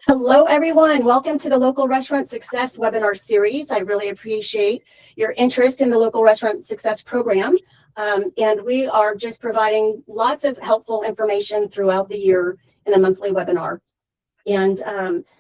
Hello, everyone. Welcome to the Local Restaurant Success webinar series. I really appreciate your interest in the Local Restaurant Success program. And we are just providing lots of helpful information throughout the year in a monthly webinar. And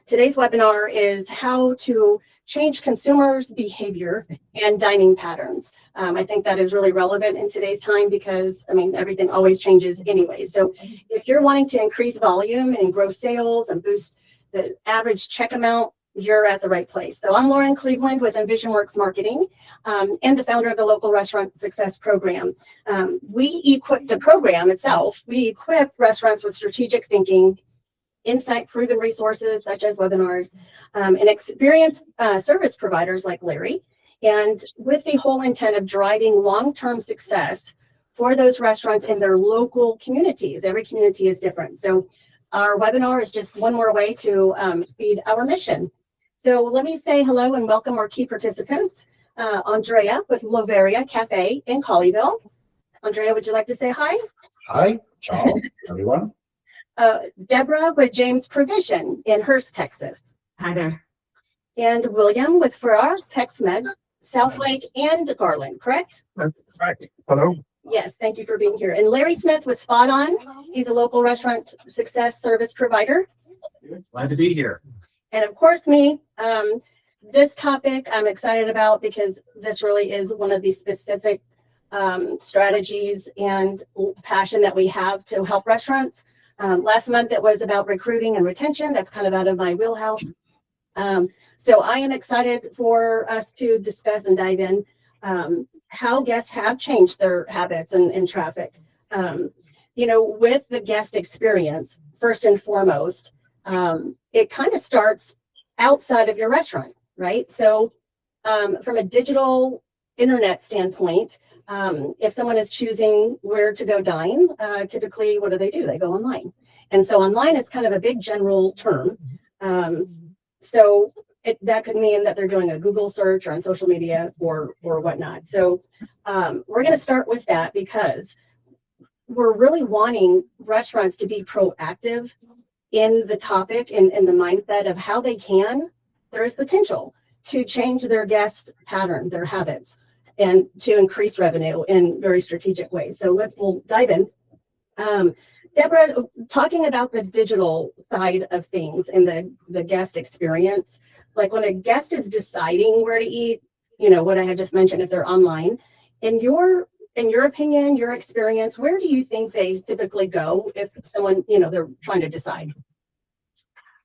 today's webinar is how to change consumers' behavior and dining patterns. I think that is really relevant in today's time because, I mean, everything always changes anyway. So if you're wanting to increase volume and grow sales and boost the average check amount, you're at the right place. So I'm Lauren Cleveland with EnvisionWorks Marketing and the founder of the Local Restaurant Success Program. We equip the program itself. We equip restaurants with strategic thinking, insight-proven resources such as webinars, and experienced service providers like Larry, and with the whole intent of driving long-term success for those restaurants in their local communities. Every community is different. So our webinar is just one more way to feed our mission. So let me say hello and welcome our key participants. Andrea with Loveria Cafe in Colleyville. Andrea, would you like to say hi? Hi, ciao, everyone. Deborah with James Provision in Hearst, Texas. Hi there. And William with Farrar, TexMed, Southlake, and Garland, correct? That's right. Hello. Yes, thank you for being here. And Larry Smith with Spot On. He's a local restaurant success service provider. Glad to be here. And of course, me. This topic I'm excited about because this really is one of the specific strategies and passion that we have to help restaurants. Last month, it was about recruiting and retention. That's kind of out of my wheelhouse. So I am excited for us to discuss and dive in how guests have changed their habits and traffic. You know, with the guest experience, first and foremost, it kind of starts outside of your restaurant, right? So from a digital internet standpoint, if someone is choosing where to go dine, typically, what do? They go online. And so online is kind of a big general term. So that could mean that they're doing a Google search or on social media or whatnot. So we're going to start with that because we're really wanting restaurants to be proactive in the topic and the mindset of how they can. There is potential to change their guest pattern, their habits, and to increase revenue in very strategic ways. So we'll dive in. Deborah, talking about the digital side of things and the guest experience, like when a guest is deciding where to eat, you know, what I had just mentioned, if they're online, in your opinion, your experience, where do you think they typically go if someone, you know, they're trying to decide?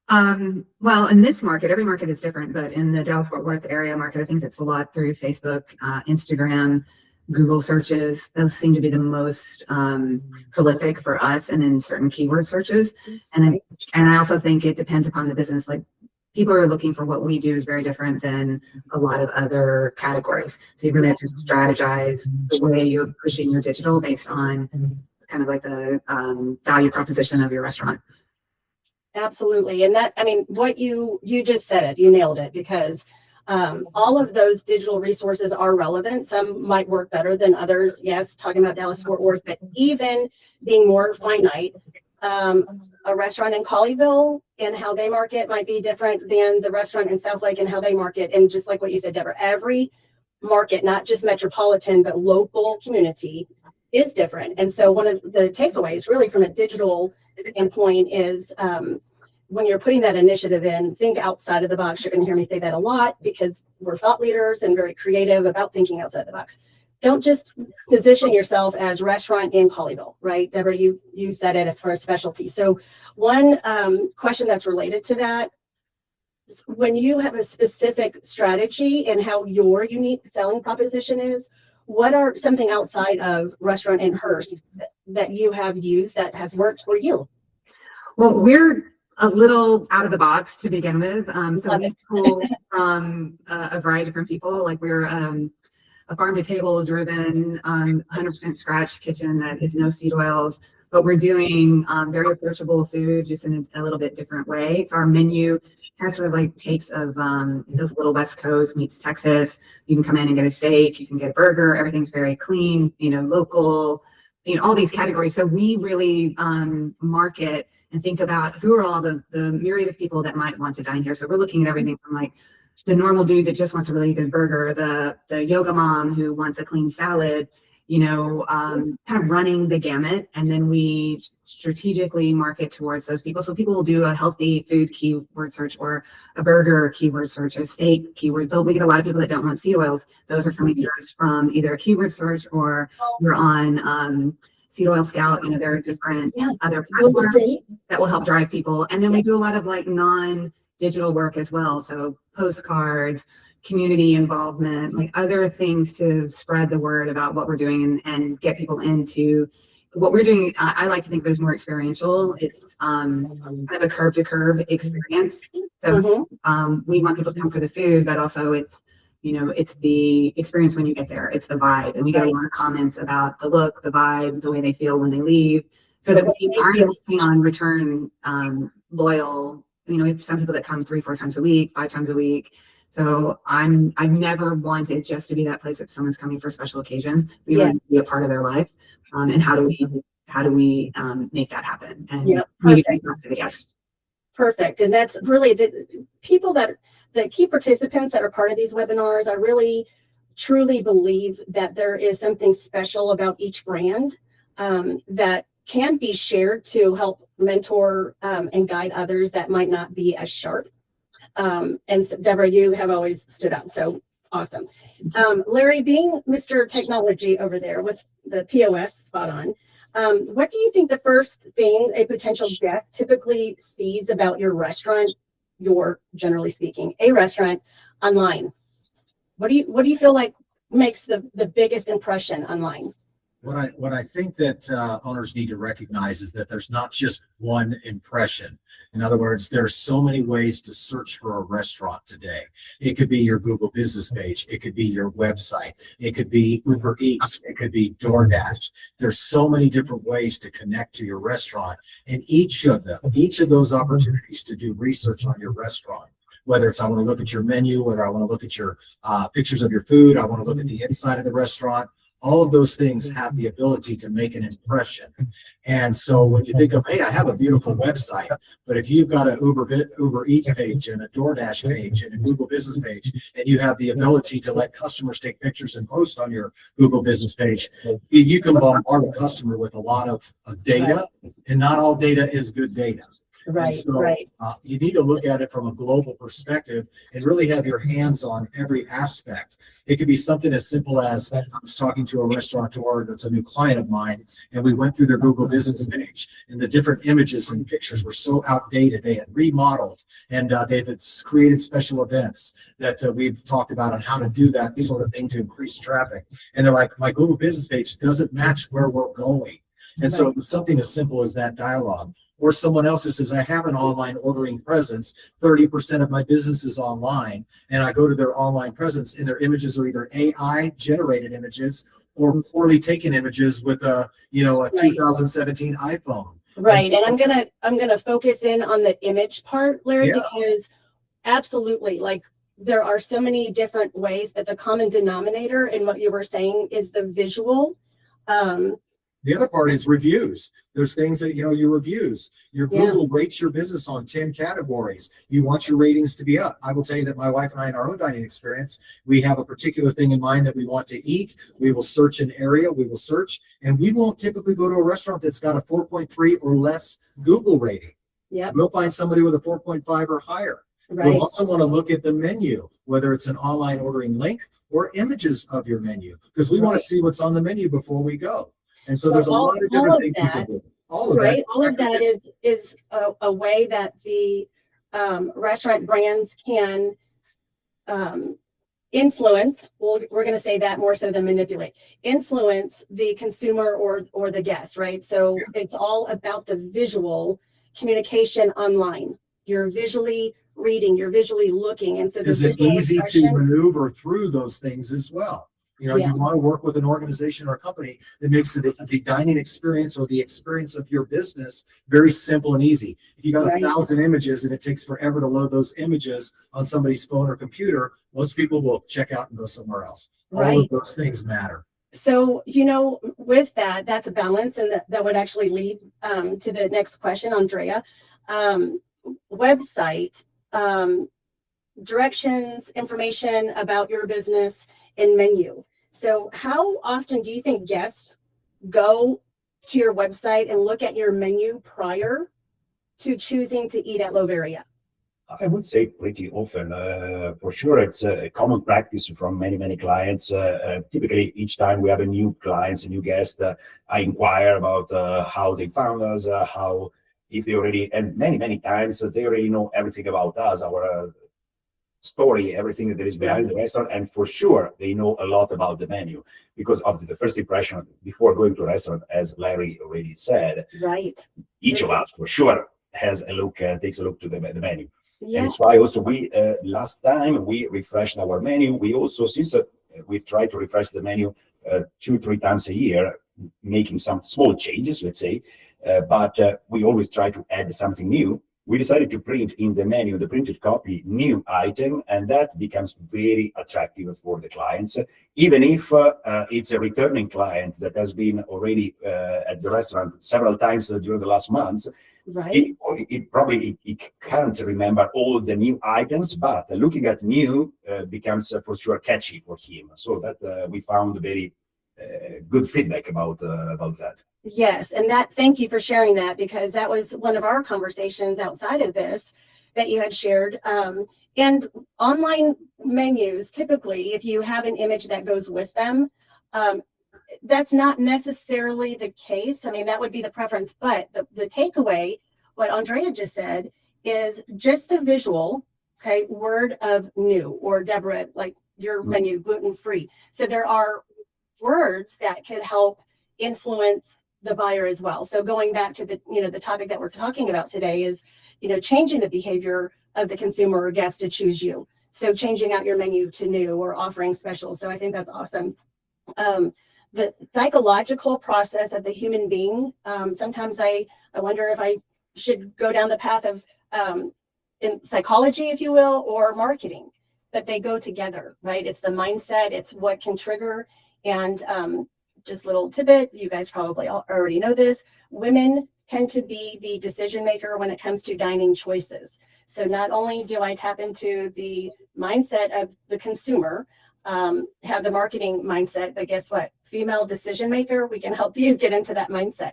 Well, in this market, every market is different, but in the Dallas-Fort Worth area market, I think it's a lot through Facebook, Instagram, Google searches. Those seem to be the most prolific for us, and then certain keyword searches. And I also think it depends upon the business. Like, people are looking for what we do is very different than a lot of other categories. So you really have to strategize the way you're pushing your digital based on kind of like the value proposition of your restaurant. Absolutely. And that, I mean, what you just said it, you nailed it, because all of those digital resources are relevant. Some might work better than others. Yes, talking about Dallas-Fort Worth, but even being more finite, a restaurant in Colleyville and how they market might be different than the restaurant in Southlake and how they market. And just like what you said, Deborah, every market, not just metropolitan, but local community is different. And so one of the takeaways really from a digital standpoint is when you're putting that initiative in, think outside of the box. You're going to hear me say that a lot because we're thought leaders and very creative about thinking outside the box. Don't just position yourself as restaurant in Colleyville, right? Deborah, you said it as far as specialty. So one question that's related to that, when you have a specific strategy and how your unique selling proposition is, what are something outside of restaurant in Hearst that you have used that has worked for you? Well, we're a little out of the box to begin with. So we pull from a variety of different people. Like, we're a farm to table driven 100% scratch kitchen that is no seed oils, but we're doing very approachable food just in a little bit different way. So our menu kind of sort of like takes of this little West Coast meets Texas. You can come in and get a steak, you can get a burger, everything's very clean, you know, local, you know, all these categories. So we really market and think about who are all the myriad of people that might want to dine here. So we're looking at everything from like the normal dude that just wants a really good burger, the yoga mom who wants a clean salad, kind of running the gamut. And then we strategically market towards those people. So people will do a healthy food keyword search or a burger keyword search, a steak keyword. We get a lot of people that don't want seed oils. Those are coming to us from either a keyword search or we're on Seed Oil Scout. There are different other platforms that will help drive people. And then we do a lot of like non-digital work as well. So postcards, community involvement, like other things to spread the word about what we're doing and get people into what we're doing. I like to think of it as more experiential. It's kind of a curb to curb experience. So we want people to come for the food, but also it's the experience when you get there. It's the vibe. And we get a lot of comments about the look, the vibe, the way they feel when they leave, so that we aren't looking on return loyal. We have some people that come 3-4 times a week, 5 times a week. So I've never wanted just to be that place if someone's coming for a special occasion. We want to be a part of their life. And how do we make that happen? And communicate that to the guests. Perfect. And that's really the people the key participants that are part of these webinars. I really truly believe that there is something special about each brand that can be shared to help mentor and guide others that might not be as sharp. And so, Deborah, you have always stood out. So awesome. Larry, being Mr. Technology over there with the POS spot on, what do you think the first thing a potential guest typically sees about your restaurant, generally speaking, a restaurant online? What do you feel like makes the biggest impression online? What I think that owners need to recognize is that there's not just one impression. In other words, there are so many ways to search for a restaurant today. It could be your Google business page. It could be your website. It could be Uber Eats. It could be DoorDash. There's so many different ways to connect to your restaurant, and each of those opportunities to do research on your restaurant, whether it's I want to look at your menu, whether I want to look at your pictures of your food, I want to look at the inside of the restaurant. All of those things have the ability to make an impression. And so when you think of, hey, I have a beautiful website, but if you've got an Uber Eats page and a DoorDash page and a Google business page, and you have the ability to let customers take pictures and post on your Google business page, you can bombard a customer with a lot of data, and not all data is good data. Right, so, you need to look at it from a global perspective and really have your hands on every aspect. It could be something as simple as I was talking to a restaurateur that's a new client of mine, and we went through their Google business page, and the different images and pictures were so outdated. They had remodeled, and they've created special events that we've talked about on how to do that sort of thing to increase traffic. And they're like, my Google business page doesn't match where we're going. And so it was something as simple as that dialogue. Or someone else who says, I have an online ordering presence, 30% of my business is online, and I go to their online presence and their images are either AI generated images or poorly taken images with a 2017 iPhone. Right. And I'm gonna focus in on the image part, Larry, because absolutely, like, there are so many different ways, but the common denominator in what you were saying is the visual. The other part is reviews. There's things that, your reviews. Your Google rates your business on 10 categories. You want your ratings to be up. I will tell you that my wife and I, in our own dining experience, we have a particular thing in mind that we want to eat. We will search an area, and we won't typically go to a restaurant that's got a 4.3 or less Google rating. Yeah. We'll find somebody with a 4.5 or higher. Right. We'll also want to look at the menu, whether it's an online ordering link or images of your menu, because we want to see what's on the menu before we go. And so there's a lot of different things you can do. All of that is a way that the restaurant brands can influence. Well, we're going to say that more so than manipulate. Influence the consumer or the guest, right? So it's all about the visual communication online. You're visually reading, you're visually looking, and so is it easy to maneuver through those things as well? You want to work with an organization or a company that makes the dining experience or the experience of your business very simple and easy. If you got 1,000 images and it takes forever to load those images on somebody's phone or computer, most people will check out and go somewhere else. All of those things matter. So, with that, that's a balance, and that would actually lead to the next question, Andrea. Website, directions, information about your business, and menu. So how often do you think guests go to your website and look at your menu prior to choosing to eat at Loveria? I would say pretty often. For sure, it's a common practice from many clients. Typically, each time we have a new client, a new guest, I inquire about how they found us, how if they already, and many times they already know everything about us, our story, everything that is behind the restaurant, and for sure they know a lot about the menu because of the first impression before going to a restaurant, as Larry already said. Right. Each of us for sure has a look, takes a look to the menu. Yeah. And it's why also we last time we refreshed our menu. We also, since we try to refresh the menu 2-3 times a year, making some small changes, let's say, but we always try to add something new. We decided to print in the menu, the printed copy, new item, and that becomes very attractive for the clients. Even if it's a returning client that has been already at the restaurant several times during the last months, right. It probably can't remember all the new items, but looking at new becomes for sure catchy for him. So that we found very good feedback about that. Yes, and thank you for sharing that, because that was one of our conversations outside of this that you had shared. And online menus, typically, if you have an image that goes with them, that's not necessarily the case. I mean, that would be the preference, but the takeaway, what Andrea just said, is just the visual, okay, word of new, or Deborah, like your menu, gluten-free. So there are words that could help influence the buyer as well. So going back to the topic that we're talking about today is, changing the behavior of the consumer or guest to choose you. So changing out your menu to new or offering specials. So I think that's awesome. The psychological process of the human being. Sometimes I wonder if I should go down the path of in psychology, if you will, or marketing, but they go together, right? It's the mindset, it's what can trigger. And just little tidbit, you guys probably already know this, women tend to be the decision maker when it comes to dining choices. So not only do I tap into the mindset of the consumer, have the marketing mindset, but guess what? Female decision maker, we can help you get into that mindset.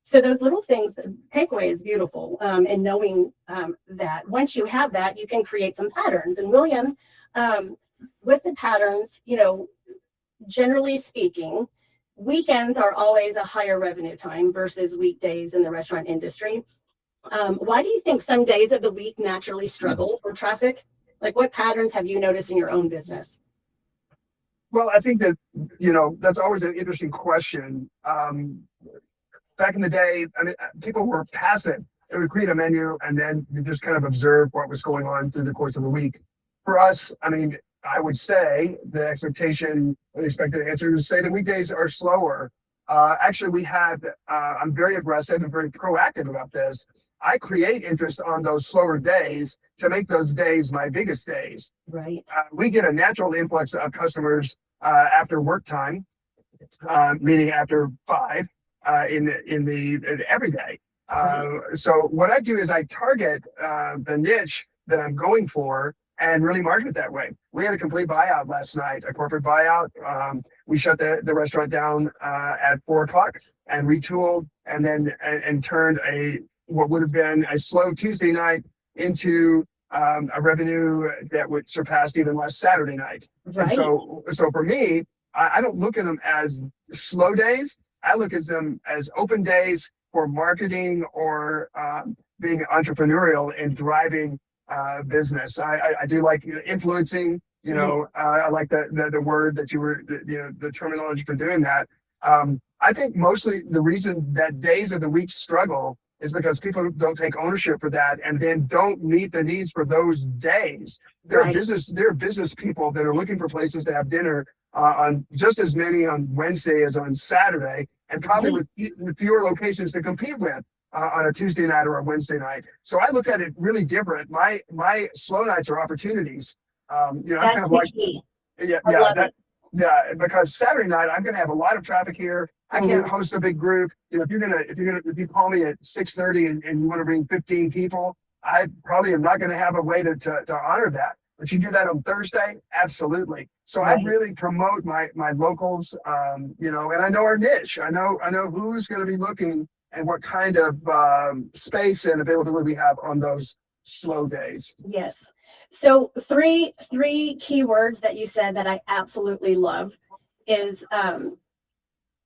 So those little things, the takeaway is beautiful. And knowing that once you have that, you can create some patterns. And William, with the patterns, generally speaking, weekends are always a higher revenue time versus weekdays in the restaurant industry. Why do you think some days of the week naturally struggle for traffic? Like, what patterns have you noticed in your own business? Well, I think that, that's always an interesting question. Back in the day, I mean, people were passive. They would create a menu and then you just kind of observe what was going on through the course of the week. For us, I mean, I would say the expectation, or the expected answer is to say the weekdays are slower. Actually, I'm very aggressive and very proactive about this. I create interest on those slower days to make those days my biggest days. Right. We get a natural influx of customers after work time, meaning after 5 in every day. So what I do is I target the niche that I'm going for and really market it that way. We had a complete buyout last night, a corporate buyout. We shut the restaurant down at 4 o'clock and retooled and then and turned what would have been a slow Tuesday night into a revenue that would surpass even last Saturday night. Right. So for me, I don't look at them as slow days. I look at them as open days for marketing or being entrepreneurial and driving business. I do like influencing. I like the word that you were, the terminology for doing that. I think mostly the reason that days of the week struggle is because people don't take ownership for that and then don't meet the needs for those days. There are business people that are looking for places to have dinner on just as many on Wednesday as on Saturday, and probably with fewer locations to compete with on a Tuesday night or a Wednesday night. So I look at it really different. My slow nights are opportunities. I'm That's kind of the like, key. yeah, I love it. because Saturday night I'm going to have a lot of traffic here. I can't host a big group. You know, if you call me at 6:30 and you want to bring 15 people, I probably am not going to have a way to honor that. But you do that on Thursday, absolutely. So I really promote my locals, you know, and I know our niche. I know who's going to be looking and what kind of space and availability we have on those slow days. Yes. So three keywords that you said that I absolutely love is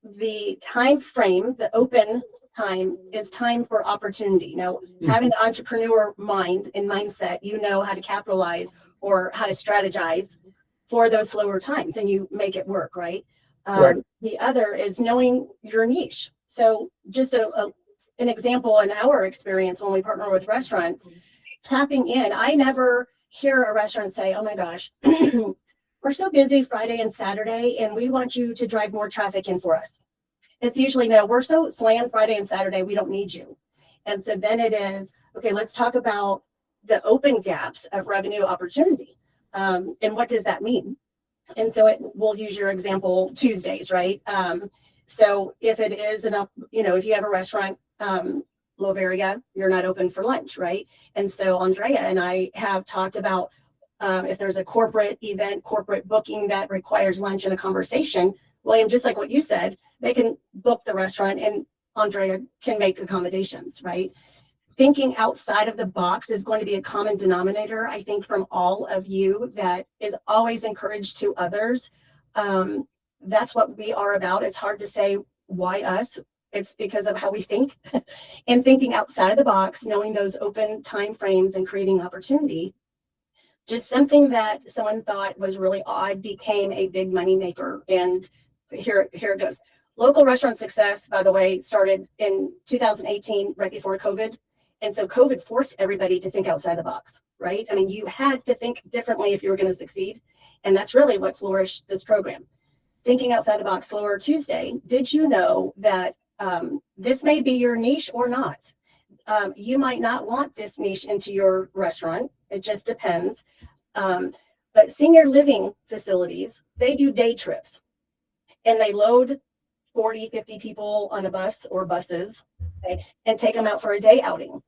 the time frame. The open time is time for opportunity. Now, having the entrepreneur mind and mindset, you know how to capitalize or how to strategize for those slower times, and you make it work, right? Right. The other is knowing your niche. So just an example in our experience when we partner with restaurants, tapping in. I never hear a restaurant say, oh my gosh, we're so busy Friday and Saturday, and we want you to drive more traffic in for us. It's usually, no, we're so slammed Friday and Saturday, we don't need you. And so then it is, okay, let's talk about the open gaps of revenue opportunity. And what does that mean? And so we'll use your example, Tuesdays, right? So if it is if you have a restaurant, Loveria, you're not open for lunch, right? And so Andrea and I have talked about if there's a corporate event, corporate booking that requires lunch and a conversation, William, just like what you said, they can book the restaurant and Andrea can make accommodations, right? Thinking outside of the box is going to be a common denominator, I think, from all of you that is always encouraged to others. That's what we are about. It's hard to say why us. It's because of how we think and thinking outside of the box, knowing those open time frames and creating opportunity. Just something that someone thought was really odd became a big money maker. And here it goes. Local restaurant success, by the way, started in 2018, right before COVID. And so COVID forced everybody to think outside the box, right? I mean, you had to think differently if you were going to succeed. And that's really what flourished this program. Thinking outside the box, Slower Tuesday. Did you know that this may be your niche or not? You might not want this niche into your restaurant. It just depends. But senior living facilities, they do day trips and they load 40, 50 people on a bus or buses, okay, and take them out for a day outing,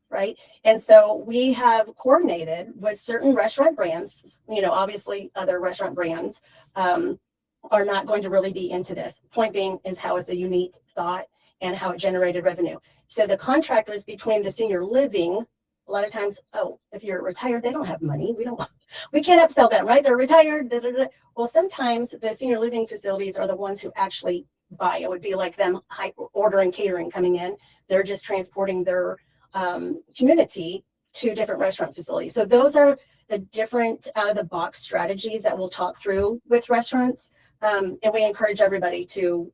right? And so we have coordinated with certain restaurant brands, obviously other restaurant brands are not going to really be into this. Point being is how it's a unique thought and how it generated revenue. So the contract was between the senior living. A lot of times, if you're retired, they don't have money. We can't upsell them, right? They're retired. Well, sometimes the senior living facilities are the ones who actually buy. It would be like them ordering catering coming in. They're just transporting their community to different restaurant facilities. So those are the different out of the box strategies that we'll talk through with restaurants. And we encourage everybody to,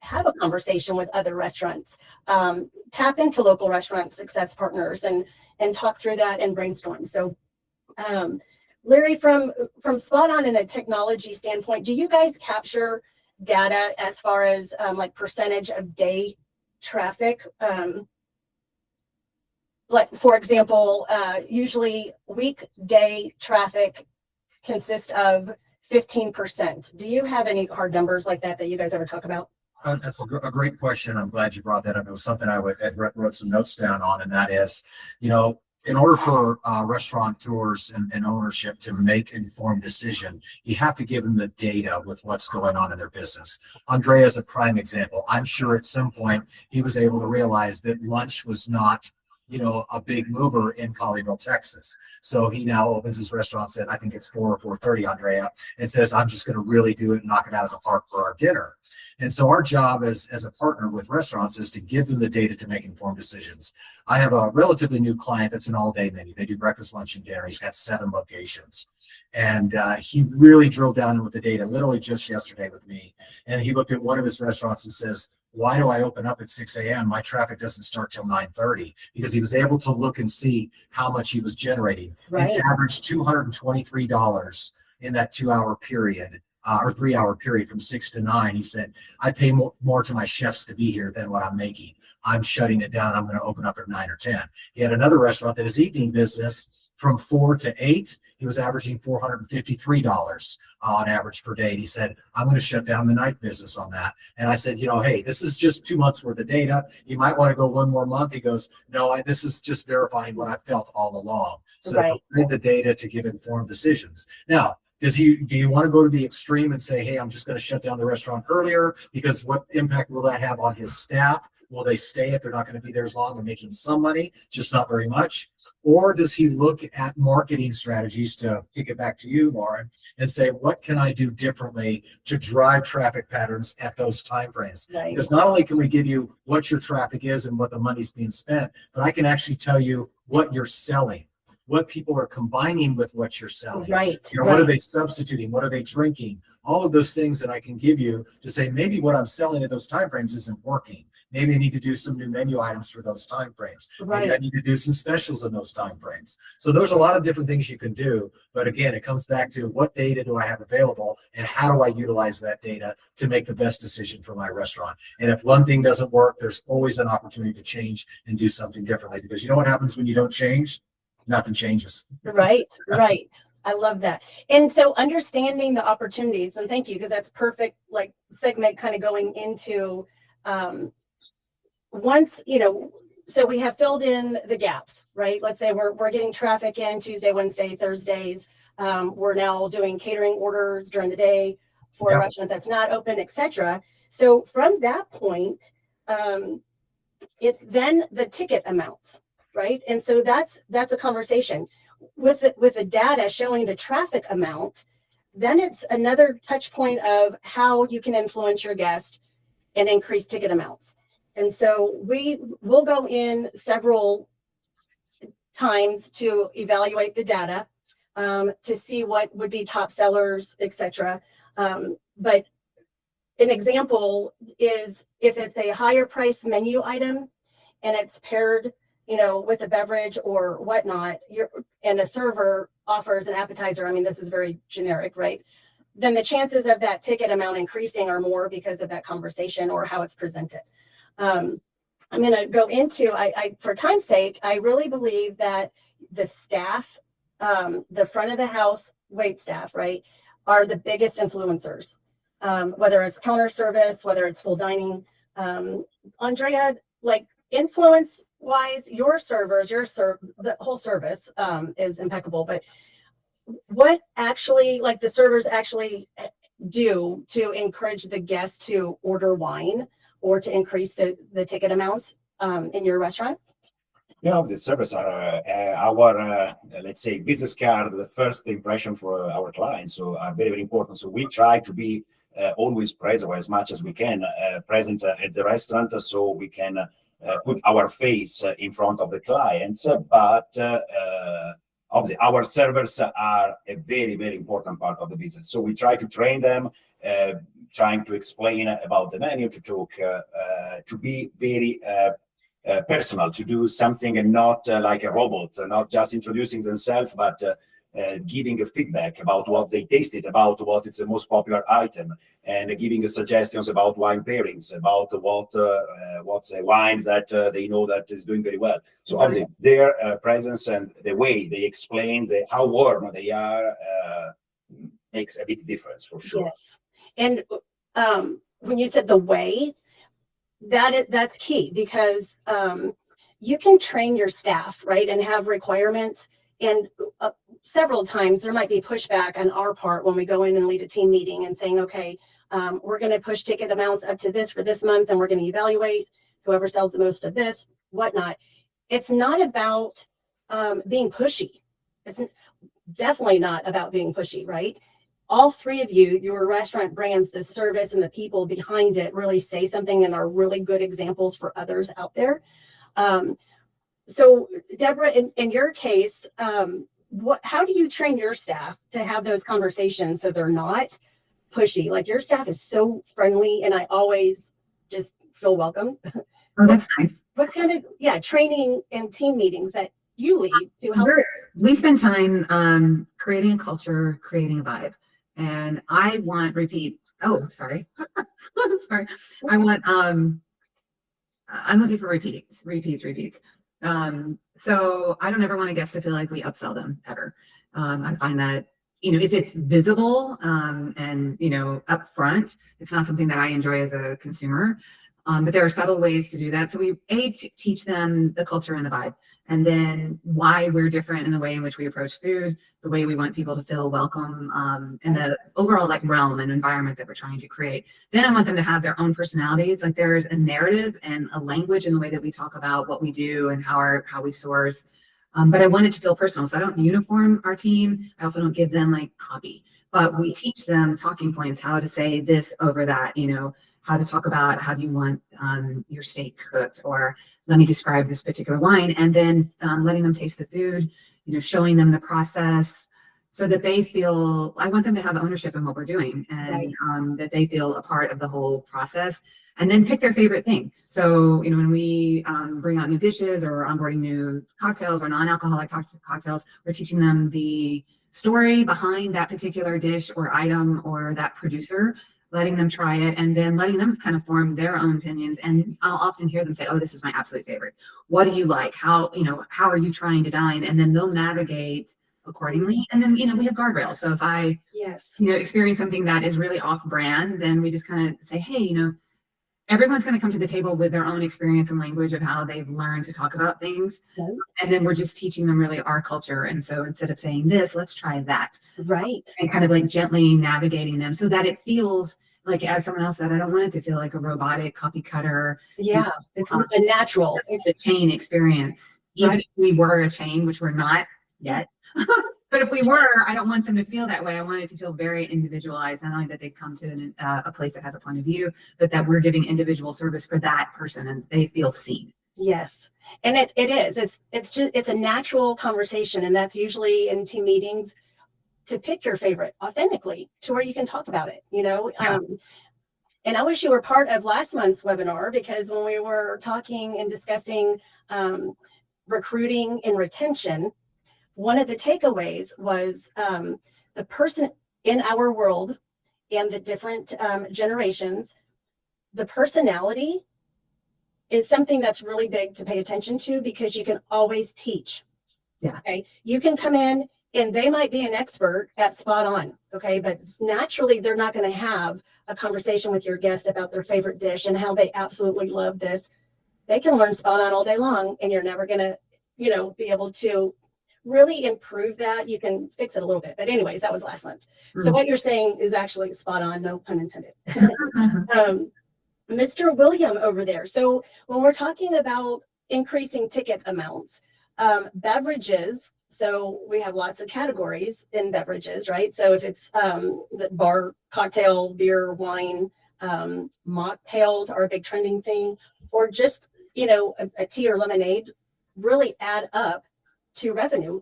have a conversation with other restaurants, tap into local restaurant success partners and talk through that and brainstorm. So Larry, from Spot On in a technology standpoint, do you guys capture data as far as like percentage of day traffic? Like, for example, usually weekday traffic consists of 15%. Do you have any hard numbers like that you guys ever talk about? That's a great question. I'm glad you brought that up. It was something I wrote some notes down on, and that is, in order for restaurateurs and ownership to make informed decision, you have to give them the data with what's going on in their business. Andrea is a prime example. I'm sure at some point he was able to realize that lunch was not a big mover in Colleyville, Texas. So he now opens his restaurant at, I think it's 4 or 4:30, Andrea, and says, I'm just going to really do it and knock it out of the park for our dinner. And so our job as a partner with restaurants is to give them the data to make informed decisions. I have a relatively new client that's an all-day menu. They do breakfast, lunch, and dinner. He's got 7 locations. And he really drilled down with the data literally just yesterday with me. And he looked at one of his restaurants and says, why do I open up at 6 a.m.? My traffic doesn't start till 9:30, because he was able to look and see how much he was generating. Right. It averaged $223 in that 2-hour period. Or 3-hour period from 6 to 9. He said, I pay more to my chefs to be here than what I'm making. I'm shutting it down. I'm going to open up at 9 or 10. He had another restaurant that his evening business from 4 to 8, he was averaging $453 on average per day. And he said, I'm going to shut down the night business on that. And I said, hey, this is just 2 months worth of data. You might want to go one more month. He goes, no, this is just verifying what I felt all along. So Right. to provide the data to give informed decisions. Now, do you want to go to the extreme and say, hey, I'm just going to shut down the restaurant earlier? Because what impact will that have on his staff? Will they stay if they're not going to be there as long and making some money, just not very much? Or does he look at marketing strategies, to kick it back to you, Lauren, and say, what can I do differently to drive traffic patterns at those timeframes? Right. Because not only can we give you what your traffic is and what the money's being spent, but I can actually tell you what you're selling, what people are combining with what you're selling. Right. What are Right. they substituting? What are they drinking? All of those things that I can give you to say, maybe what I'm selling at those timeframes isn't working. Maybe I need to do some new menu items for those timeframes. Maybe I Right. need to do some specials in those timeframes. So there's a lot of different things you can do. But again, it comes back to what data do I have available and how do I utilize that data to make the best decision for my restaurant? And if one thing doesn't work, there's always an opportunity to change and do something differently, because you know what happens when you don't change? Nothing changes. Right. Right. I love that. And so understanding the opportunities, and thank you, because that's perfect, like segment kind of going into, once, so we have filled in the gaps, right? Let's say we're getting traffic in Tuesday, Wednesday, Thursdays. We're now doing catering orders during the day for a Yep. restaurant that's not open, etc. So from that point, it's then the ticket amounts, right? And so that's a conversation with the data showing the traffic amount. Then it's another touch point of how you can influence your guest and increase ticket amounts. And so we will go in several times to evaluate the data, to see what would be top sellers, etc. But an example is if it's a higher price menu item and it's paired, with a beverage or whatnot, and a server offers an appetizer. I mean, this is very generic, right? Then the chances of that ticket amount increasing are more because of that conversation or how it's presented. I'm going to go into, I for time's sake, I really believe that the staff, the front of the house wait staff, right, are the biggest influencers, whether it's counter service, whether it's full dining. Andrea, like influence wise, your servers, the whole service is impeccable, but what actually, like the servers actually do to encourage the guests to order wine or to increase the ticket amounts in your restaurant? Yeah, the servers are our, let's say, business card, the first impression for our clients, so are very, very important. So we try to be always present, or as much as we can, present at the restaurant, so we can put our face in front of the clients. But obviously, our servers are a very, very important part of the business. So we try to train them, trying to explain about the menu, to talk, to be very personal, to do something and not like a robot, not just introducing themselves, but giving a feedback about what they tasted, about what is the most popular item, and giving suggestions about wine pairings, about what's a wine that they know that is doing very well. So obviously their presence and the way they explain how warm they are makes a big difference for sure. Yes. And when you said the way, that's key, because you can train your staff, right, and have requirements. And several times there might be pushback on our part when we go in and lead a team meeting and saying, okay, we're going to push ticket amounts up to this for this month, and we're going to evaluate whoever sells the most of this, whatnot. It's not about being pushy. It's definitely not about being pushy, right? All three of you, your restaurant brands, the service and the people behind it really say something and are really good examples for others out there. So Deborah, in your case, how do you train your staff to have those conversations so they're not pushy? Like, your staff is so friendly and I always just feel welcome. Oh, that's nice. What's kind of, training and team meetings that you lead to help? We spend time creating a culture, creating a vibe. And I want repeat. Oh, sorry. Sorry. I want, I'm looking for repeats. So I don't ever want a guest to feel like we upsell them ever. I find that if it's visible and up front, it's not something that I enjoy as a consumer. But there are subtle ways to do that. So we teach them the culture and the vibe, and then why we're different in the way in which we approach food, the way we want people to feel welcome, and the overall like realm and environment that we're trying to create. Then I want them to have their own personalities. Like there's a narrative and a language in the way that we talk about what we do and how we source. But I want it to feel personal. So I don't uniform our team. I also don't give them like copy, but we teach them talking points, how to say this over that, how to talk about how do you want your steak cooked, or let me describe this particular wine, and then letting them taste the food, showing them the process so that they feel, I want them to have ownership in what we're doing, and that they feel a part of the whole process, and then pick their favorite thing. So, when we bring out new dishes or onboarding new cocktails or non-alcoholic cocktails, we're teaching them the story behind that particular dish or item or that producer, letting them try it, and then letting them kind of form their own opinions. And I'll often hear them say, oh, this is my absolute favorite. What do you like? How are you trying to dine? And then they'll navigate accordingly. And then, we have guardrails. So if I, experience something that is really off brand, then we just kind of say, hey, everyone's going to come to the table with their own experience and language of how they've learned to talk about things. Right. And then we're just teaching them really our culture. And so instead of saying this, let's try that. Right. And kind of like gently navigating them so that it feels like, as someone else said, I don't want it to feel like a robotic copy cutter. Yeah. It's a natural. It's a chain experience. Even if we were a chain, which we're not yet. But if we were, I don't want them to feel that way. I want it to feel very individualized, not only that they've come to a place that has a point of view, but that we're giving individual service for that person and they feel seen. Yes. And it is. It's a natural conversation. And that's usually in team meetings, to pick your favorite authentically to where you can talk about it, and I wish you were part of last month's webinar, because when we were talking and discussing recruiting and retention, one of the takeaways was the person in our world and the different generations, the personality is something that's really big to pay attention to, because you can always teach. Yeah. Okay. You can come in and they might be an expert at spot on. Okay. But naturally, they're not going to have a conversation with your guest about their favorite dish and how they absolutely love this. They can learn spot on all day long, and you're never going to, be able to really improve that. You can fix it a little bit, but anyways, that was last month. So what you're saying is actually spot on, no pun intended. Mr. William over there. So when we're talking about increasing ticket amounts, beverages, so we have lots of categories in beverages, right? So if it's the bar, cocktail, beer, wine, mocktails are a big trending thing, or just, a tea or lemonade really add up to revenue.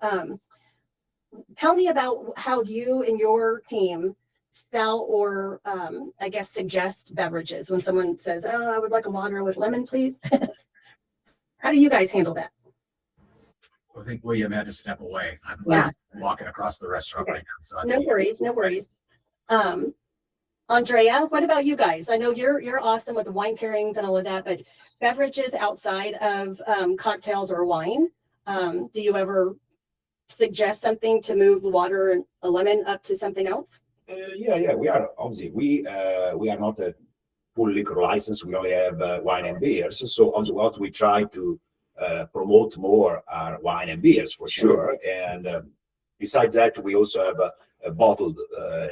Tell me about how you and your team sell or suggest beverages when someone says, oh, I would like a water with lemon, please. How do you guys handle that? I think William had to step away. I'm walking across the restaurant right now. So No worries. Andrea, what about you guys? I know you're awesome with the wine pairings and all of that, but beverages outside of cocktails or wine, do you ever suggest something to move the water and a lemon up to something else? Yeah. We are obviously we are not a full liquor license. We only have wine and beers. So as well, we try to promote more our wine and beers for sure. And besides that, we also have a bottled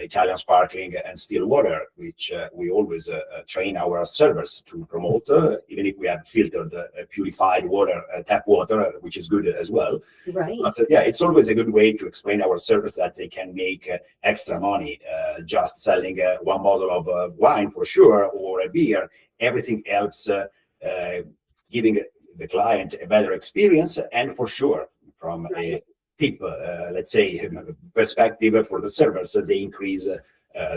Italian sparkling and still water, which we always train our servers to promote, even if we have filtered purified water, tap water, which is good as well. Right. But it's always a good way to explain our servers that they can make extra money just selling one bottle of wine for sure, or a beer. Everything helps giving the client a better experience, and for sure from a tip, let's say, perspective for the servers, they increase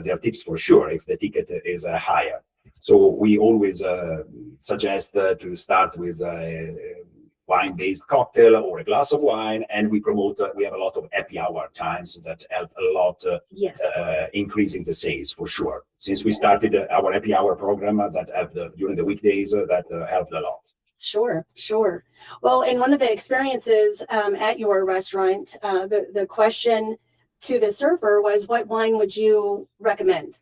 their tips for sure if the ticket is higher. So we always suggest to start with a wine-based cocktail or a glass of wine, and we promote. We have a lot of happy hour times that help a lot, increasing the sales for sure. Since we started our happy hour program that helped during the weekdays, that helped a lot. Sure. Well, in one of the experiences at your restaurant, the question to the server was, what wine would you recommend?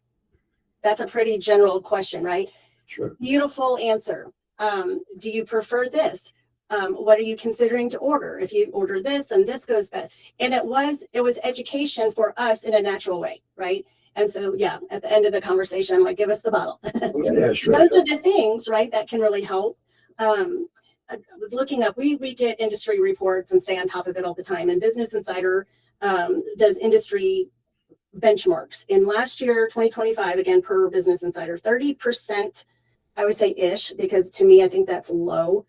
That's a pretty general question, right? Sure. Beautiful answer. Do you prefer this? What are you considering to order? If you order this, then this goes best. And it was education for us in a natural way, right? And so, yeah, at the end of the conversation, I'm like, give us the bottle. Yeah, sure. Those are the things, right, that can really help. I was looking up, we get industry reports and stay on top of it all the time. And Business Insider does industry benchmarks. In last year, 2025, again, per Business Insider, 30%, I would say ish, because to me, I think that's low,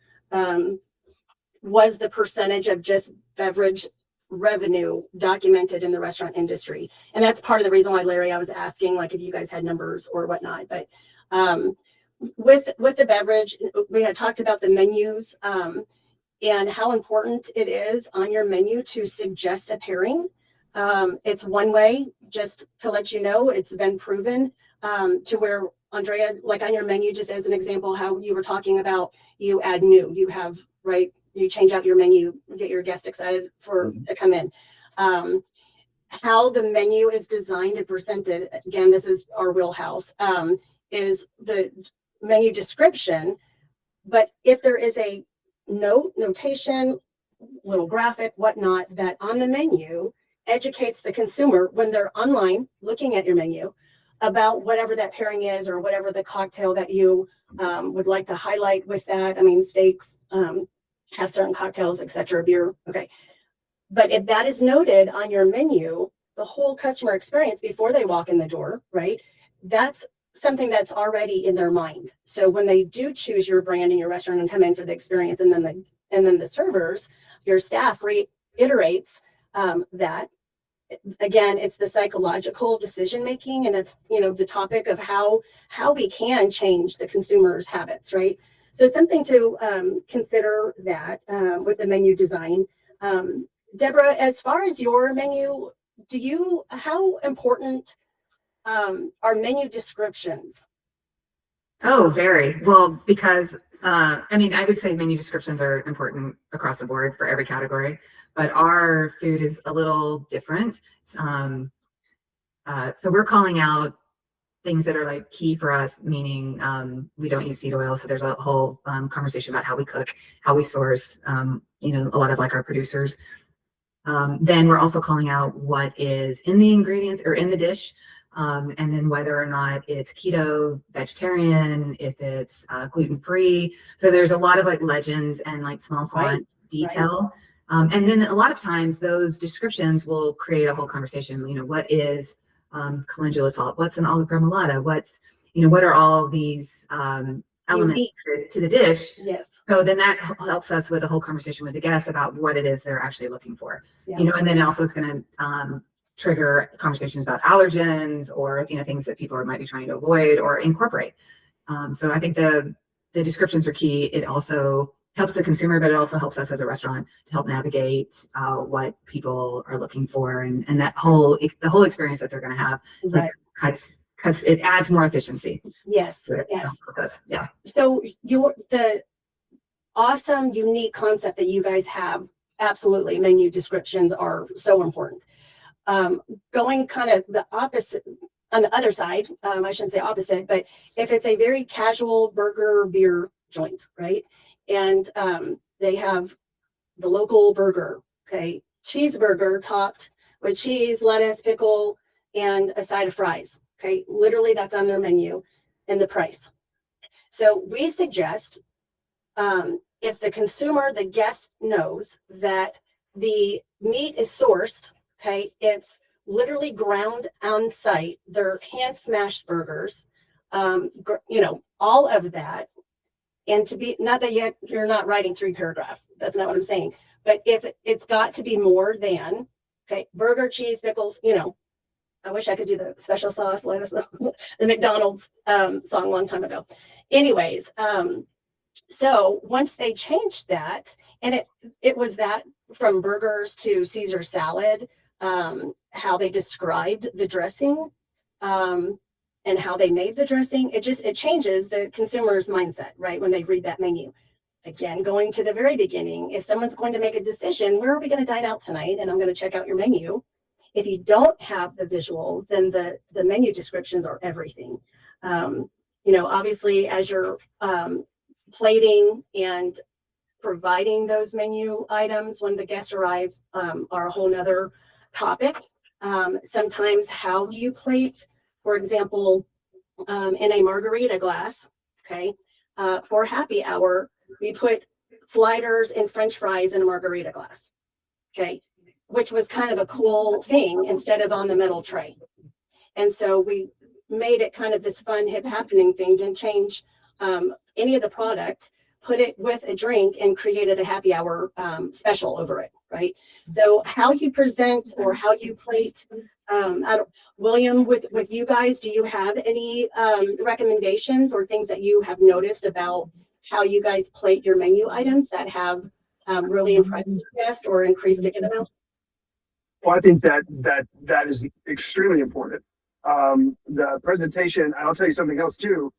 was the percentage of just beverage revenue documented in the restaurant industry. And that's part of the reason why, Larry, I was asking, like, if you guys had numbers or whatnot. But with the beverage, we had talked about the menus and how important it is on your menu to suggest a pairing. It's one way, just to let you know, it's been proven to where, Andrea, like on your menu, just as an example, how you were talking about, you add new, you have, right, you change out your menu, get your guest excited to come in. How the menu is designed and presented, again, this is our wheelhouse, is the menu description. But if there is a notation, little graphic, whatnot, that on the menu educates the consumer when they're online looking at your menu about whatever that pairing is or whatever the cocktail that you would like to highlight with that. I mean, steaks have certain cocktails, etc., beer. Okay. But if that is noted on your menu, the whole customer experience before they walk in the door, right? That's something that's already in their mind. So when they do choose your brand in your restaurant and come in for the experience, and then the servers, your staff reiterates that. Again, it's the psychological decision making, and that's, you know, the topic of how we can change the consumer's habits, right? So something to consider that with the menu design. Deborah, as far as your menu, how important are menu descriptions? Oh, very well, because I mean, I would say menu descriptions are important across the board for every category, but our food is a little different. So we're calling out things that are like key for us, meaning we don't use seed oil. So there's a whole conversation about how we cook, how we source, you know, a lot of like our producers. Then we're also calling out what is in the ingredients or in the dish. And then whether or not it's keto, vegetarian, if it's gluten-free. So there's a lot of like legends and like small font detail. And then a lot of times those descriptions will create a whole conversation. You know, what is calendula salt? What's an olive gremolata? What's, you know, what are all these elements to the dish? Yes. So then that helps us with a whole conversation with the guests about what it is they're actually looking for. Yeah. You know, and then it also is going to trigger conversations about allergens or, you know, things that people might be trying to avoid or incorporate. So I think the descriptions are key. It also helps the consumer, but it also helps us as a restaurant to help navigate what people are looking for, and the whole experience that they're going to have. Right. Like, cuts it adds more efficiency. Yes. So Yes. Yeah. So the awesome, unique concept that you guys have, absolutely, menu descriptions are so important. Going kind of the opposite, on the other side, I shouldn't say opposite, but if it's a very casual burger beer joint, right? And they have the local burger, okay, cheeseburger topped with cheese, lettuce, pickle, and a side of fries, okay? Literally, that's on their menu and the price. So we suggest if the consumer, the guest, knows that the meat is sourced, okay, it's literally ground on site, they're hand smashed burgers, you know, all of that. And to be, not that yet you're not writing 3 paragraphs, that's not what I'm saying, but if it's got to be more than, okay, burger, cheese, pickles, you know, I wish I could do the special sauce, lettuce, the McDonald's song a long time ago. Anyways, so once they changed that, and it was that from burgers to Caesar salad, how they described the dressing, and how they made the dressing, it changes the consumer's mindset, right? When they read that menu. Again, going to the very beginning, if someone's going to make a decision, where are we going to dine out tonight? And I'm going to check out your menu. If you don't have the visuals, then the menu descriptions are everything. Obviously, as you're plating and providing those menu items when the guests arrive are a whole nother topic. Sometimes how you plate, for example, in a margarita glass, okay, for happy hour, we put sliders and French fries in a margarita glass, okay, which was kind of a cool thing instead of on the metal tray. And so we made it kind of this fun, hip happening thing, didn't change any of the product, put it with a drink and created a happy hour special over it, right? So how you present or how you plate, William, with you guys, do you have any recommendations or things that you have noticed about how you guys plate your menu items that have really impressed the guest or increased ticket amounts? Well, I think that is extremely important. The presentation, and I'll tell you something else too.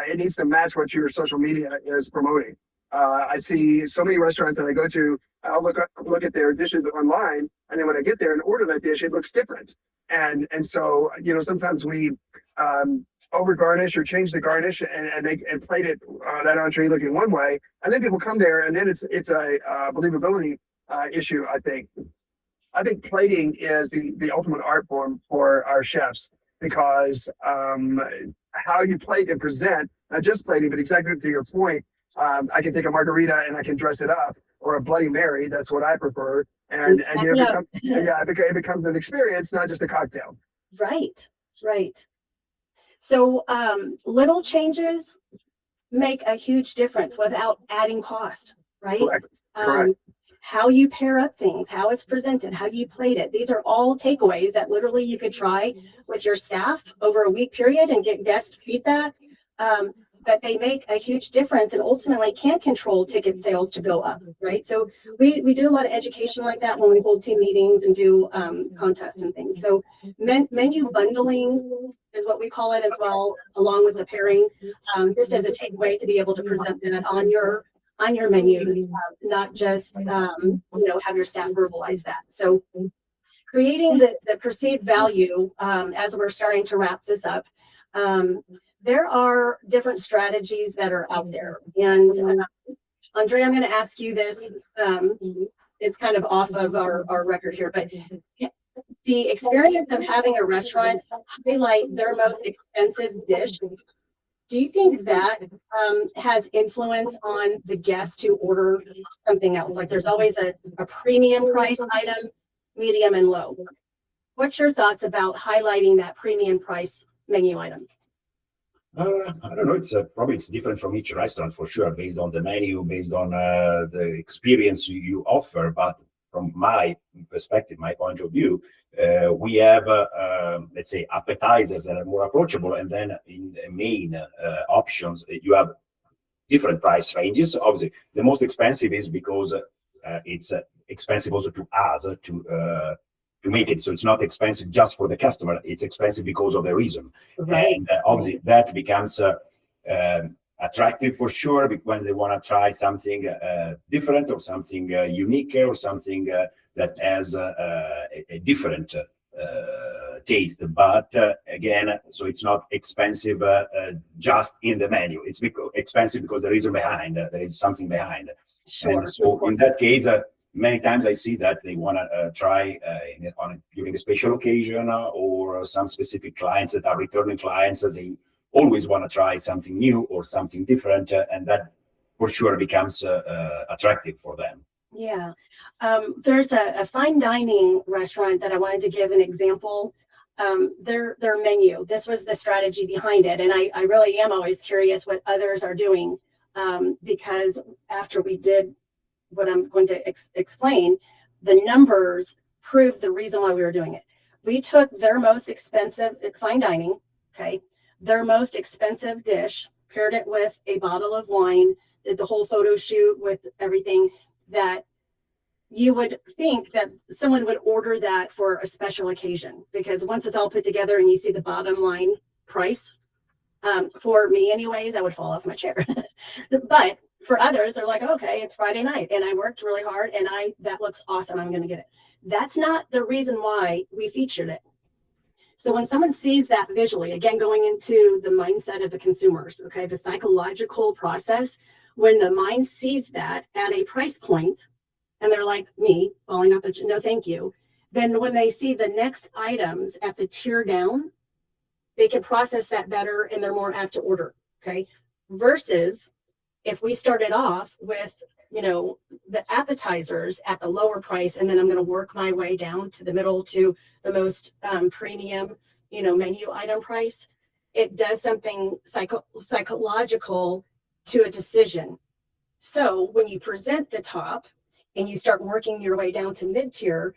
It needs to match what your social media is promoting. I see so many restaurants that I go to. I'll look at their dishes online, and then when I get there and order that dish, it looks different. And so sometimes we over garnish or change the garnish and plate it that entree looking one way, and then people come there, and then it's a believability issue. I think plating is the ultimate art form for our chefs, because how you plate and present, not just plating, but exactly to your point, I can take a margarita and I can dress it up, or a Bloody Mary. That's what I prefer. And it becomes an experience, not just a cocktail. Right. So little changes make a huge difference without adding cost, right? Correct. How you pair up things, how it's presented, how you plate it. These are all takeaways that literally you could try with your staff over a week period and get guest feedback. But they make a huge difference and ultimately can control ticket sales to go up, right? So we do a lot of education like that when we hold team meetings and do contests and things. So menu bundling is what we call it as well, along with the pairing, just as a takeaway to be able to present that on your menus, not just have your staff verbalize that. So creating the perceived value, as we're starting to wrap this up, there are different strategies that are out there. And Andre, I'm going to ask you this. It's kind of off of our record here, but the experience of having a restaurant highlight their most expensive dish, do you think that has influence on the guest to order something else? Like there's always a premium price item, medium and low. What's your thoughts about highlighting that premium price menu item? I don't know. It's different from each restaurant for sure, based on the menu, based on the experience you offer. But from my perspective, my point of view, we have let's say appetizers that are more approachable, and then in the main options you have different price ranges. Obviously, the most expensive is because it's expensive also to us to make it. So it's not expensive just for the customer, it's expensive because of the reason. Right. And obviously that becomes attractive for sure when they want to try something different or something unique or something that has a different taste. But again, so it's not expensive just in the menu. It's expensive because there is a behind, there is something behind. Sure. And so in that case, many times I see that they want to try during a special occasion or some specific clients that are returning clients. They always want to try something new or something different, and that for sure becomes attractive for them. Yeah. There's a fine dining restaurant that I wanted to give an example. Their menu, this was the strategy behind it. And I really am always curious what others are doing, because after we did what I'm going to explain, the numbers proved the reason why we were doing it. We took their most expensive fine dining, okay, their most expensive dish, paired it with a bottle of wine, did the whole photo shoot with everything, that you would think that someone would order that for a special occasion, because once it's all put together and you see the bottom line price, for me anyways, I would fall off my chair. But For others, they're like, okay, it's Friday night and I worked really hard and that looks awesome. I'm going to get it. That's not the reason why we featured it. So when someone sees that visually, again, going into the mindset of the consumers, okay, the psychological process, when the mind sees that at a price point and they're like me falling off the, no, thank you. Then when they see the next items at the tier down, they can process that better and they're more apt to order. Okay. Versus if we started off with, the appetizers at the lower price, and then I'm going to work my way down to the middle to the most premium, menu item price, it does something psychological to a decision. So when you present the top and you start working your way down to mid-tier,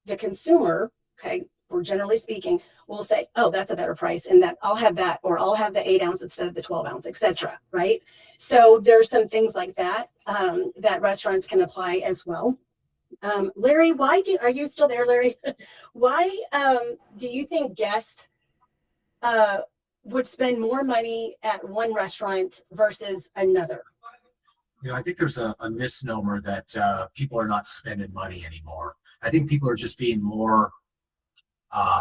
the consumer, okay, or generally speaking, will say, oh, that's a better price, and that I'll have that, or I'll have the 8 ounce instead of the 12 ounce, etc. Right? So there's some things like that that restaurants can apply as well. Larry, are you still there, Larry? Why do you think guests would spend more money at one restaurant versus another? I think there's a misnomer that people are not spending money anymore. I think people are just being more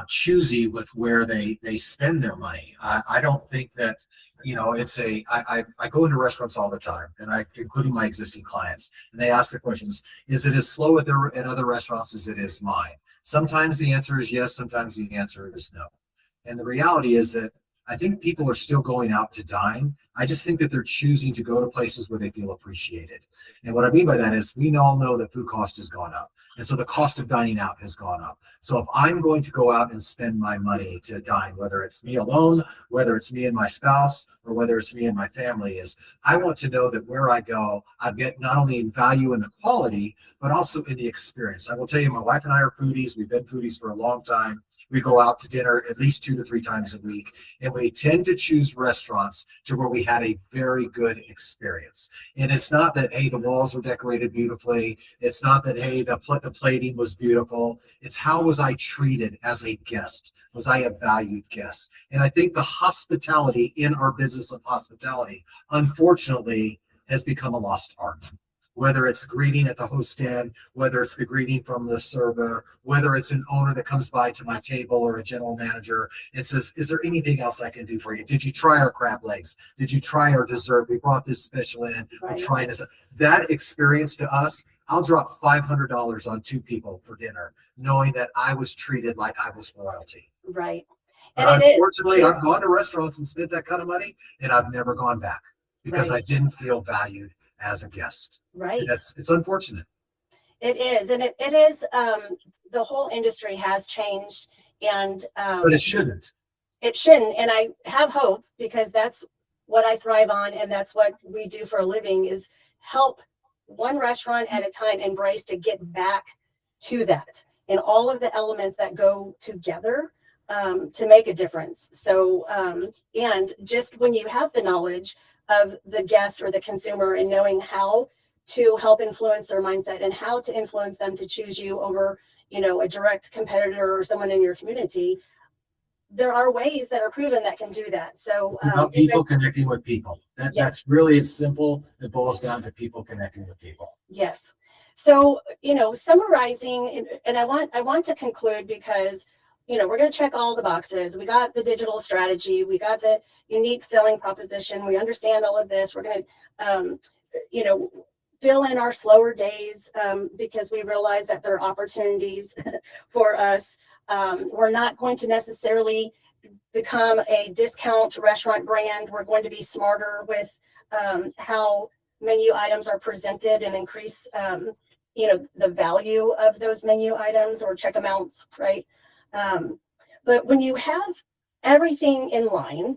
choosy with where they spend their money. I don't think that, I go into restaurants all the time, and including my existing clients, and they ask the questions, is it as slow at other restaurants as it is mine? Sometimes the answer is yes, sometimes the answer is no. And the reality is that I think people are still going out to dine. I just think that they're choosing to go to places where they feel appreciated. And what I mean by that is we all know that food cost has gone up. And so the cost of dining out has gone up. So if I'm going to go out and spend my money to dine, whether it's me alone, whether it's me and my spouse, or whether it's me and my family, is I want to know that where I go, I get not only in value in the quality, but also in the experience. I will tell you, my wife and I are foodies. We've been foodies for a long time. We go out to dinner at least 2 to 3 times a week, and we tend to choose restaurants to where we had a very good experience. And it's not that, hey, the walls were decorated beautifully. It's not that, hey, the plating was beautiful. It's how was I treated as a guest? Was I a valued guest? And I think the hospitality in our business of hospitality, unfortunately, has become a lost art. Whether it's greeting at the host stand, whether it's the greeting from the server, whether it's an owner that comes by to my table or a general manager and says, is there anything else I can do for you? Did you try our crab legs? Did you try our dessert? We brought this special in. We're trying this. That experience to us, I'll drop $500 on 2 people for dinner, knowing that I was treated like I was royalty. Right. And unfortunately, I've gone to restaurants and spent that kind of money, and I've never gone back because I didn't feel valued as a guest. Right. And it's unfortunate. It is. And it is, the whole industry has changed, and but it shouldn't. It shouldn't. And I have hope, because that's what I thrive on. And that's what we do for a living, is help one restaurant at a time embrace to get back to that and all of the elements that go together to make a difference. So, and just when you have the knowledge of the guest or the consumer and knowing how to help influence their mindset and how to influence them to choose you over, a direct competitor or someone in your community, there are ways that are proven that can do that. So it's about people connecting with people. That's really, it's simple. It boils down to people connecting with people. Yes. So, summarizing, and I want to conclude, because we're going to check all the boxes. We got the digital strategy. We got the unique selling proposition. We understand all of this. We're going to, fill in our slower days because we realize that there are opportunities for us. We're not going to necessarily become a discount restaurant brand. We're going to be smarter with how menu items are presented and increase, the value of those menu items or check amounts, right? But when you have everything in line,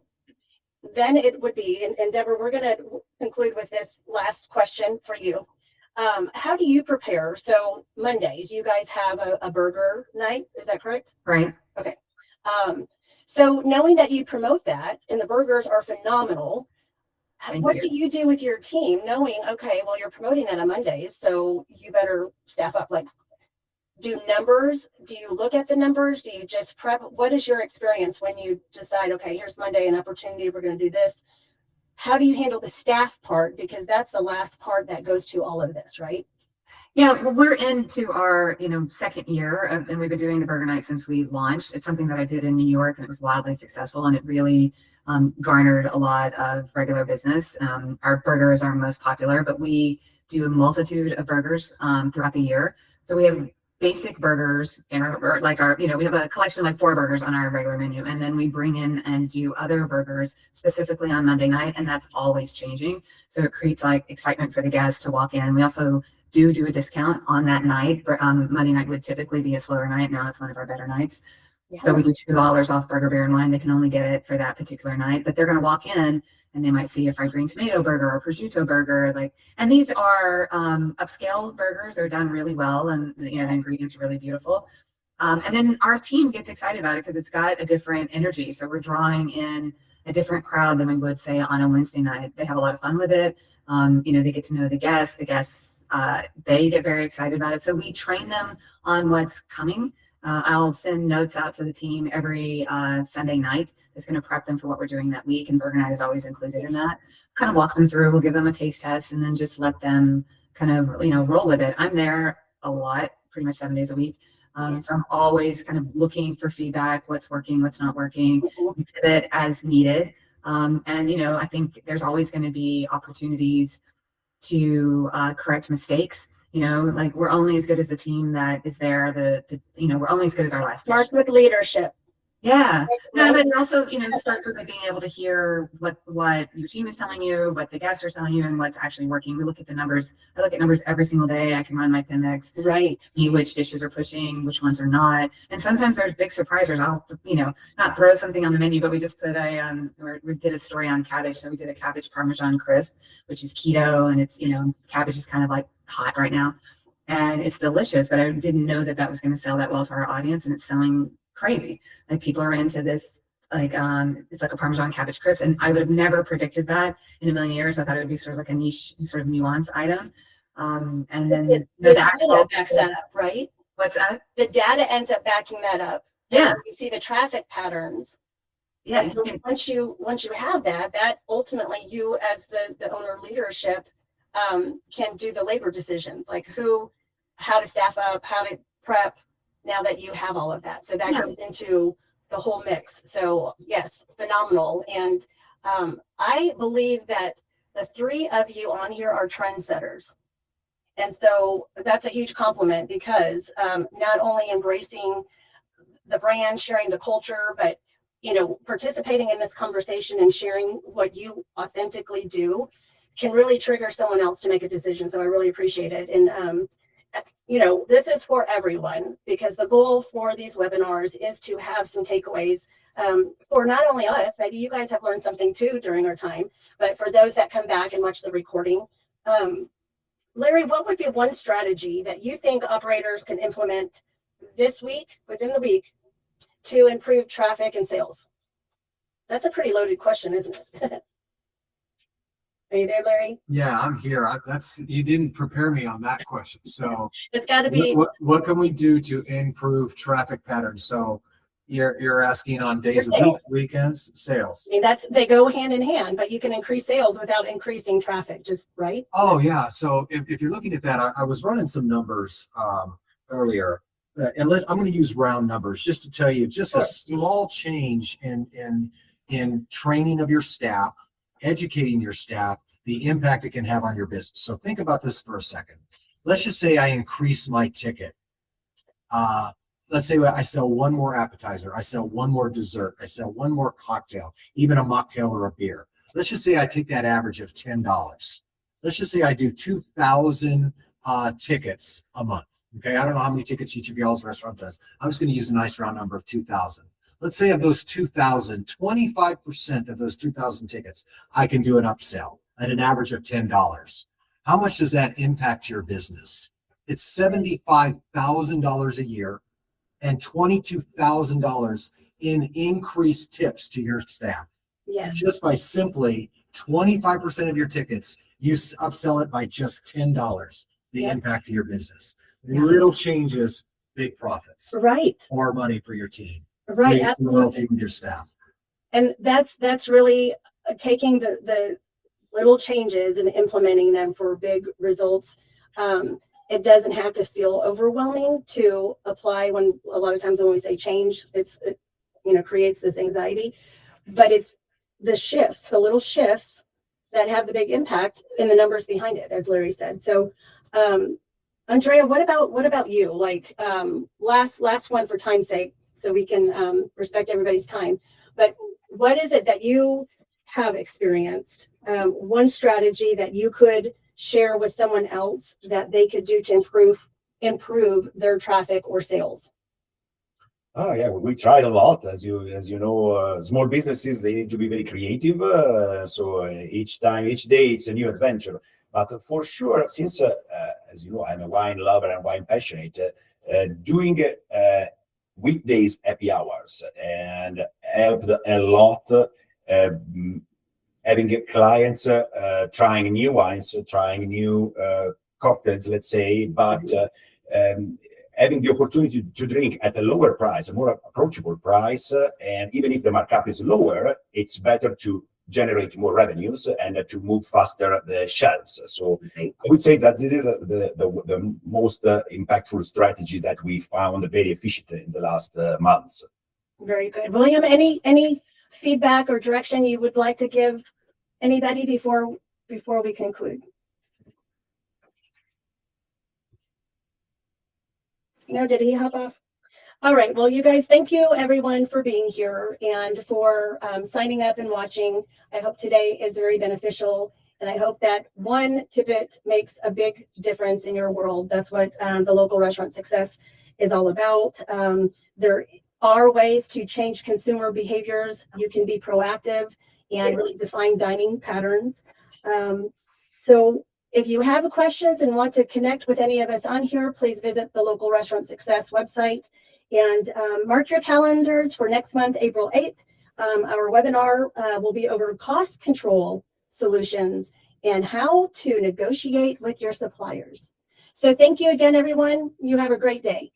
then it would be, and Deborah, we're going to conclude with this last question for you. How do you prepare? So Mondays, you guys have a burger night. Is that correct? Right. Okay. So knowing that you promote that and the burgers are phenomenal, what do you do with your team knowing, okay, well, you're promoting that on Mondays, so you better staff up? Like, do you look at the numbers? Do you just prep? What is your experience when you decide, okay, here's Monday, an opportunity, we're going to do this? how do you handle the staff part? Because that's the last part that goes to all of this, right? Yeah, well, we're into our, second year and we've been doing the burger night since we launched. It's something that I did in New York and it was wildly successful and it really garnered a lot of regular business. Our burgers are most popular, but we do a multitude of burgers throughout the year. So we have basic burgers in our, we have a collection of like 4 burgers on our regular menu. And then we bring in and do other burgers specifically on Monday night. And that's always changing. So it creates like excitement for the guests to walk in. We also do a discount on that night. Monday night would typically be a slower night. Now it's one of our better nights. Yeah. So we do $2 off burger, beer, and wine. They can only get it for that particular night, but they're going to walk in and they might see a fried green tomato burger or prosciutto burger. And these are upscale burgers. They're done really well. And the ingredients are really beautiful. And then our team gets excited about it because it's got a different energy. So we're drawing in a different crowd than we would say on a Wednesday night. They have a lot of fun with it. They get to know the guests. They get very excited about it. So we train them on what's coming. I'll send notes out to the team every Sunday night. It's going to prep them for what we're doing that week. And Burger Night is always included in that. Kind of walk them through. We'll give them a taste test and then just let them kind of, roll with it. I'm there a lot, pretty much 7 days a week. So I'm always kind of looking for feedback, what's working, what's not working, pivot as needed. I think there's always going to be opportunities to correct mistakes. We're only as good as the team that is there. We're only as good as our last. Starts with leadership. Yeah. No, but it also, starts with being able to hear what your team is telling you, what the guests are telling you, and what's actually working. We look at the numbers. I look at numbers every single day. I can run my Pindex. Right. See which dishes are pushing, which ones are not. And sometimes there's big surprises. I'll, not throw something on the menu, but we just put we did a story on cabbage. So we did a cabbage Parmesan crisp, which is keto. And it's, cabbage is kind of like hot right now. And it's delicious, but I didn't know that was going to sell that well to our audience. And it's selling crazy. Like people are into this, it's like a Parmesan cabbage crisp. And I would have never predicted that in a million years. I thought it would be sort of like a niche, sort of nuance item. And then the data backs that up, right? What's that? The data ends up backing that up. Yeah. You see the traffic patterns. Yeah. So once you have that ultimately you as the owner leadership can do the labor decisions, like how to staff up, how to prep, now that you have all of that. So that goes into the whole mix. So yes, phenomenal. And I believe that the 3 of you on here are trendsetters. And so that's a huge compliment because not only embracing the brand, sharing the culture, but participating in this conversation and sharing what you authentically do can really trigger someone else to make a decision. So I really appreciate it. And this is for everyone because the goal for these webinars is to have some takeaways for not only us, maybe you guys have learned something too during our time, but for those that come back and watch the recording. Larry, what would be one strategy that you think operators can implement this week, within the week, to improve traffic and sales? That's a pretty loaded question, isn't it? Are you there, Larry? Yeah, I'm here. You didn't prepare me on that question. So it's got to be. What can we do to improve traffic patterns? So you're asking on days of week, weekends, sales. I mean, they go hand in hand, but you can increase sales without increasing traffic, just right? Oh yeah. So if you're looking at that, I was running some numbers earlier, and I'm going to use round numbers just to tell you just a small change in training of your staff, educating your staff, the impact it can have on your business. So think about this for a second. Let's just say I increase my ticket. Let's say I sell one more appetizer. I sell one more dessert. I sell one more cocktail, even a mocktail or a beer. Let's just say I take that average of $10. Let's just say I do 2,000 tickets a month. Okay, I don't know how many tickets each of y'all's restaurant does. I'm just going to use a nice round number of 2,000. Let's say of those 2,000, 25% of those 2,000 tickets, I can do an upsell at an average of $10. How much does that impact your business? It's $75,000 a year and $22,000 in increased tips to your staff. Yes. Just by simply 25% of your tickets, you upsell it by just $10, the impact to your business. Little changes, big profits. Right. More money for your team. Right. Create some loyalty with your staff. And that's really taking the little changes and implementing them for big results. It doesn't have to feel overwhelming to apply. When a lot of times when we say change, it creates this anxiety, but it's the shifts, the little shifts that have the big impact in the numbers behind it, as Larry said. So, Andrea, what about you? Like, last one for time's sake, so we can respect everybody's time. But what is it that you have experienced? One strategy that you could share with someone else that they could do to improve their traffic or sales? Oh yeah, we tried a lot. As you know, small businesses, they need to be very creative. So each day it's a new adventure. But for sure, since as you know, I'm a wine lover and wine passionate, doing weekdays happy hours and helped a lot. Having clients trying new wines, trying new cocktails, let's say, but having the opportunity to drink at a lower price, a more approachable price, and even if the markup is lower, it's better to generate more revenues and to move faster the shelves. So I would say that this is the most impactful strategy that we found very efficient in the last months. Very good. William, any feedback or direction you would like to give anybody before we conclude? No, did he hop off? All right. Well, you guys, thank you everyone for being here and for signing up and watching. I hope today is very beneficial, and I hope that one tidbit makes a big difference in your world. That's what the local restaurant success is all about. There are ways to change consumer behaviors. You can be proactive and really define dining patterns. So if you have questions and want to connect with any of us on here, please visit the Local Restaurant Success website and mark your calendars for next month, April 8th. Our webinar will be over cost control solutions and how to negotiate with your suppliers. So thank you again, everyone. You have a great day.